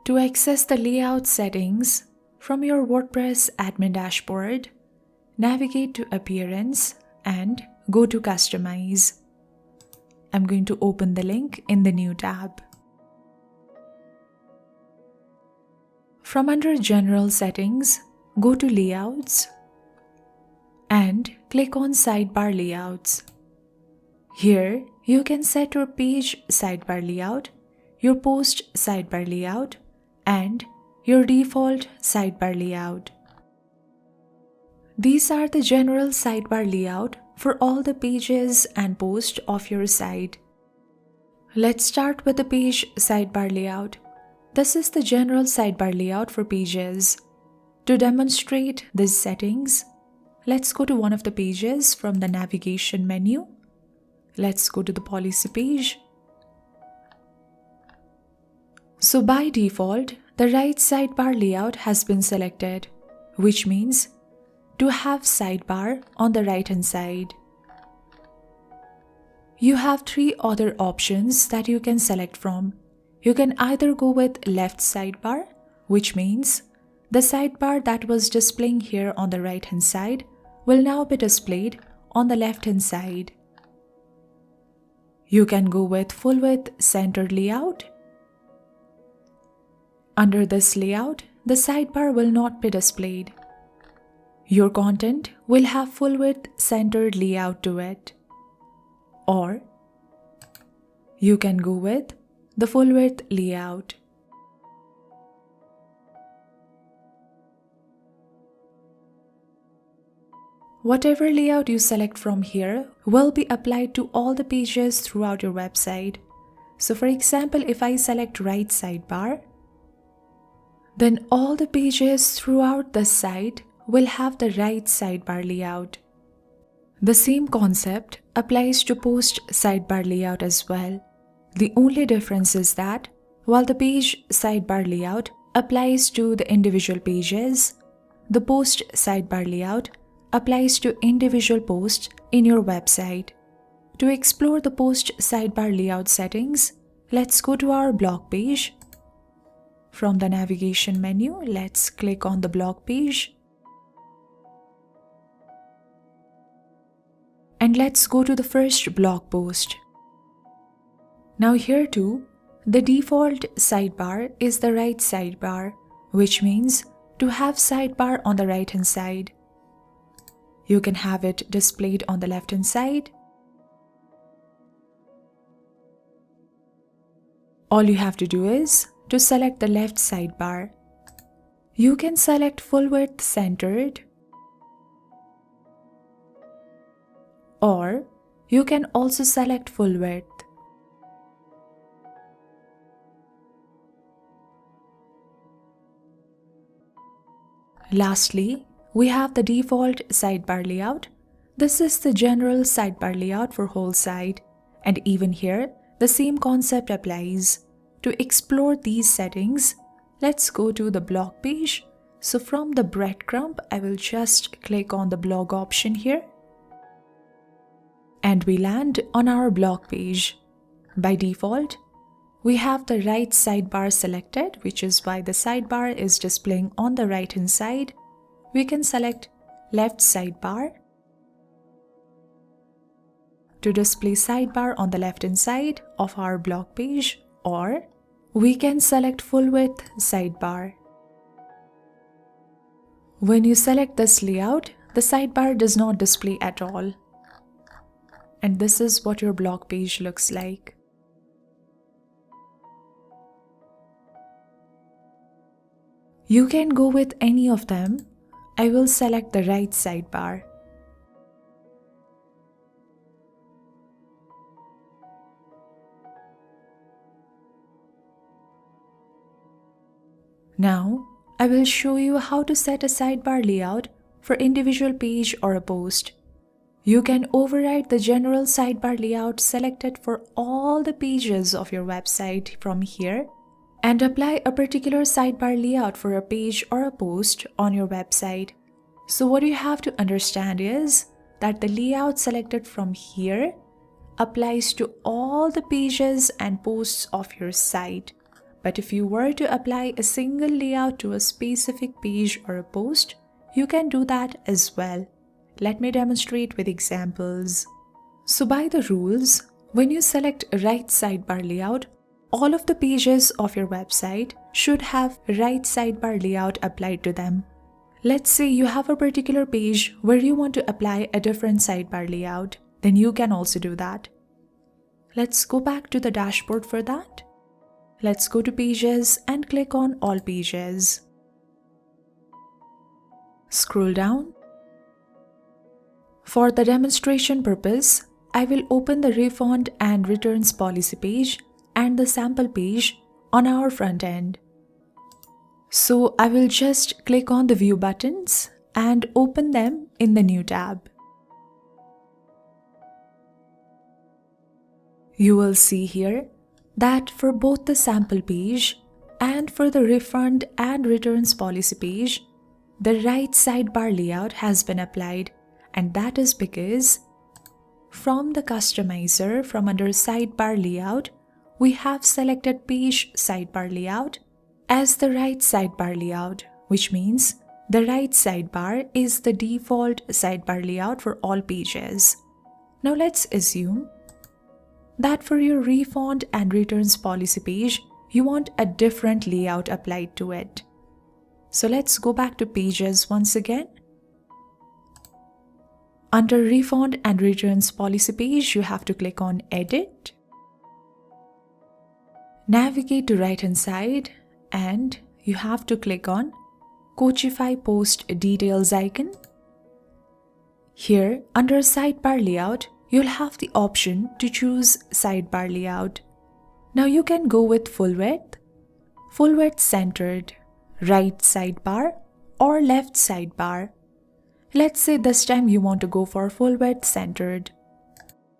To access the layout settings from your WordPress admin dashboard, navigate to Appearance and go to Customize. I'm going to open the link in the new tab. From under General Settings, go to Layouts and click on Sidebar Layouts. Here, you can set your page sidebar layout, your post sidebar layout, and your default sidebar layout. These are the general sidebar layout for all the pages and posts of your site. Let's start with the page sidebar layout. This is the general sidebar layout for pages. To demonstrate these settings, let's go to one of the pages from the navigation menu. Let's go to the policy page. So by default, the right sidebar layout has been selected, which means to have sidebar on the right hand side. You have three other options that you can select from. You can either go with left sidebar, which means the sidebar that was displaying here on the right hand side will now be displayed on the left hand side. You can go with full width centered layout. Under this layout, the sidebar will not be displayed. Your content will have full width centered layout to it. Or you can go with the full width layout. Whatever layout you select from here will be applied to all the pages throughout your website. So for example, if I select right sidebar, then all the pages throughout the site will have the right sidebar layout. The same concept applies to post sidebar layout as well. The only difference is that while the page sidebar layout applies to the individual pages, the post sidebar layout applies to individual posts in your website. To explore the post sidebar layout settings, let's go to our blog page. From the navigation menu, let's click on the blog page. And let's go to the first blog post. Now here too, the default sidebar is the right sidebar, which means to have sidebar on the right hand side. You can have it displayed on the left hand side. All you have to do is to select the left sidebar. You can select full width centered, or you can also select full width. Lastly, we have the default sidebar layout. This is the general sidebar layout for whole site, and even here the same concept applies. To explore these settings, let's go to the blog page. So from the breadcrumb, I will just click on the blog option here. And we land on our blog page. By default, we have the right sidebar selected, which is why the sidebar is displaying on the right hand side. We can select left sidebar to display sidebar on the left hand side of our blog page, or we can select full width sidebar. When you select this layout, the sidebar does not display at all. And this is what your blog page looks like. You can go with any of them. I will select the right sidebar. Now, I will show you how to set a sidebar layout for individual page or a post. You can override the general sidebar layout selected for all the pages of your website from here and apply a particular sidebar layout for a page or a post on your website. So what you have to understand is that the layout selected from here applies to all the pages and posts of your site. But if you were to apply a single layout to a specific page or a post, you can do that as well. Let me demonstrate with examples. So by the rules, when you select right sidebar layout, all of the pages of your website should have right sidebar layout applied to them. Let's say you have a particular page where you want to apply a different sidebar layout, then you can also do that. Let's go back to the dashboard for that. Let's go to Pages and click on All Pages. Scroll down. For the demonstration purpose, I will open the refund and returns policy page and the sample page on our front end. So I will just click on the View buttons and open them in the new tab. You will see here that for both the sample page and for the refund and returns policy page, the right sidebar layout has been applied, and that is because from the customizer from under sidebar layout, we have selected page sidebar layout as the right sidebar layout, which means the right sidebar is the default sidebar layout for all pages. Now let's assume that for your refund and returns policy page, you want a different layout applied to it. So let's go back to Pages once again. Under refund and returns policy page, you have to click on Edit. Navigate to right hand side and you have to click on Coachify Post Details icon. Here under sidebar layout, you'll have the option to choose sidebar layout. Now you can go with full width centered, right sidebar or left sidebar. Let's say this time you want to go for full width centered.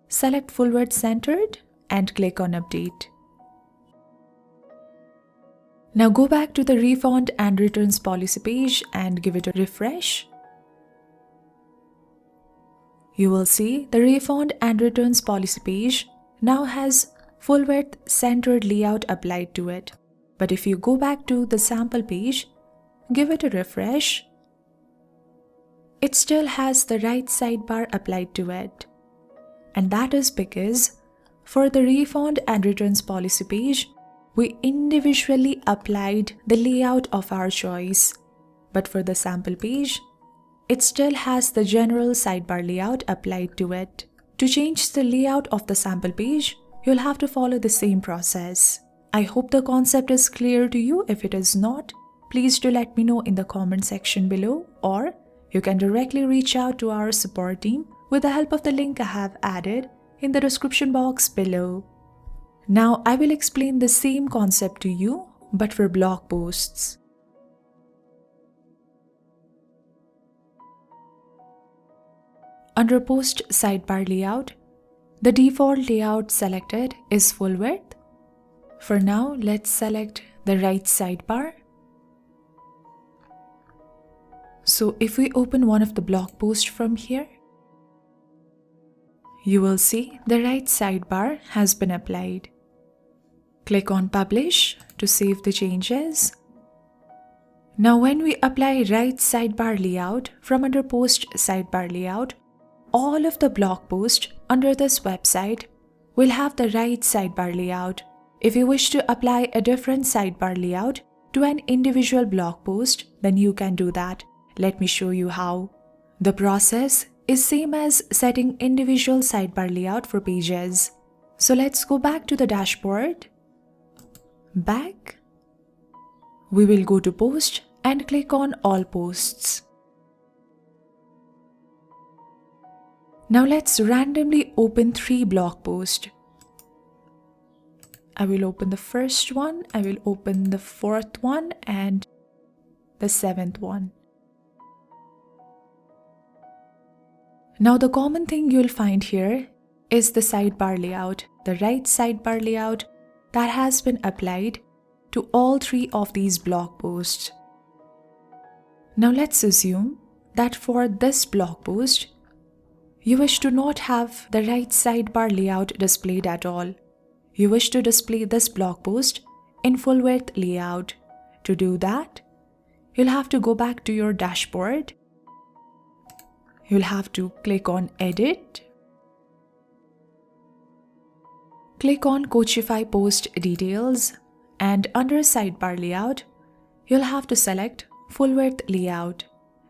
Select full width centered and click on Update. Now go back to the refund and returns policy page and give it a refresh. You will see the refund and returns policy page now has full width centered layout applied to it. But if you go back to the sample page, give it a refresh, it still has the right sidebar applied to it. And that is because for the refund and returns policy page, we individually applied the layout of our choice. But for the sample page, it still has the general sidebar layout applied to it. To change the layout of the sample page, you'll have to follow the same process. I hope the concept is clear to you. If it is not, please do let me know in the comment section below, or you can directly reach out to our support team with the help of the link I have added in the description box below. Now I will explain the same concept to you, but for blog posts. Under Post Sidebar Layout, the default layout selected is full width. For now, let's select the right sidebar. So if we open one of the blog posts from here, you will see the right sidebar has been applied. Click on Publish to save the changes. Now when we apply right sidebar layout from under Post Sidebar Layout, all of the blog posts under this website will have the right sidebar layout. If you wish to apply a different sidebar layout to an individual blog post, then you can do that. Let me show you how. The process is same as setting individual sidebar layout for pages. So let's go back to the dashboard. Back. We will go to Post and click on All Posts. Now let's randomly open 3 blog posts. I will open the first one, I will open the 4th one and the 7th one. Now the common thing you'll find here is the sidebar layout, the right sidebar layout that has been applied to all 3 of these blog posts. Now let's assume that for this blog post, you wish to not have the right sidebar layout displayed at all. You wish to display this blog post in full width layout. To do that, you'll have to go back to your dashboard. You'll have to click on Edit. Click on Coachify Post Details, and under Sidebar Layout, you'll have to select Full Width Layout.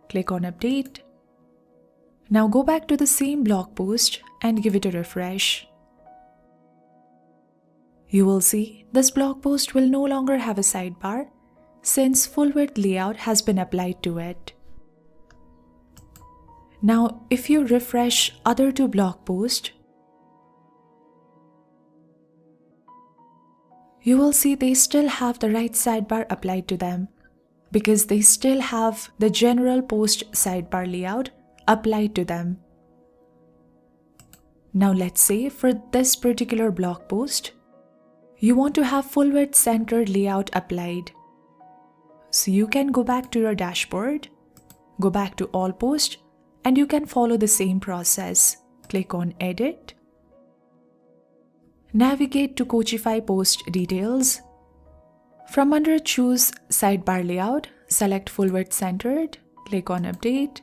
Click on Update. Now go back to the same blog post and give it a refresh. You will see this blog post will no longer have a sidebar since full width layout has been applied to it. Now, if you refresh other two blog posts, you will see they still have the right sidebar applied to them because they still have the general post sidebar layout applied to them. Now let's say for this particular blog post, you want to have full width centered layout applied. So you can go back to your dashboard, go back to all posts, and you can follow the same process. Click on Edit. Navigate to Coachify Post Details. From under Choose Sidebar Layout, select Full Width Centered, click on Update.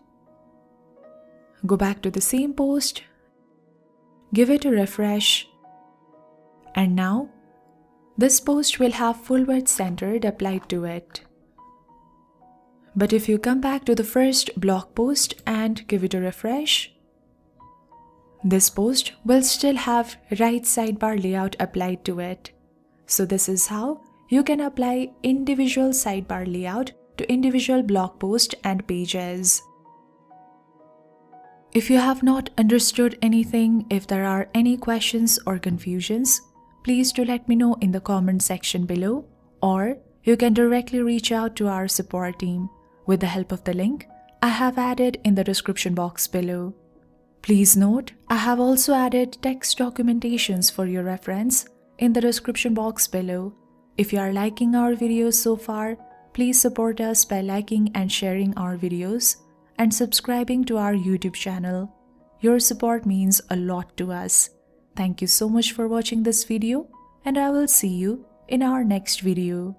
Go back to the same post, give it a refresh, and now this post will have full width centered applied to it. But if you come back to the first blog post and give it a refresh, this post will still have right sidebar layout applied to it. So this is how you can apply individual sidebar layout to individual blog post and pages. If you have not understood anything, if there are any questions or confusions, please do let me know in the comment section below, or you can directly reach out to our support team with the help of the link I have added in the description box below. Please note, I have also added text documentations for your reference in the description box below. If you are liking our videos so far, please support us by liking and sharing our videos and subscribing to our YouTube channel. Your support means a lot to us. Thank you so much for watching this video, and I will see you in our next video.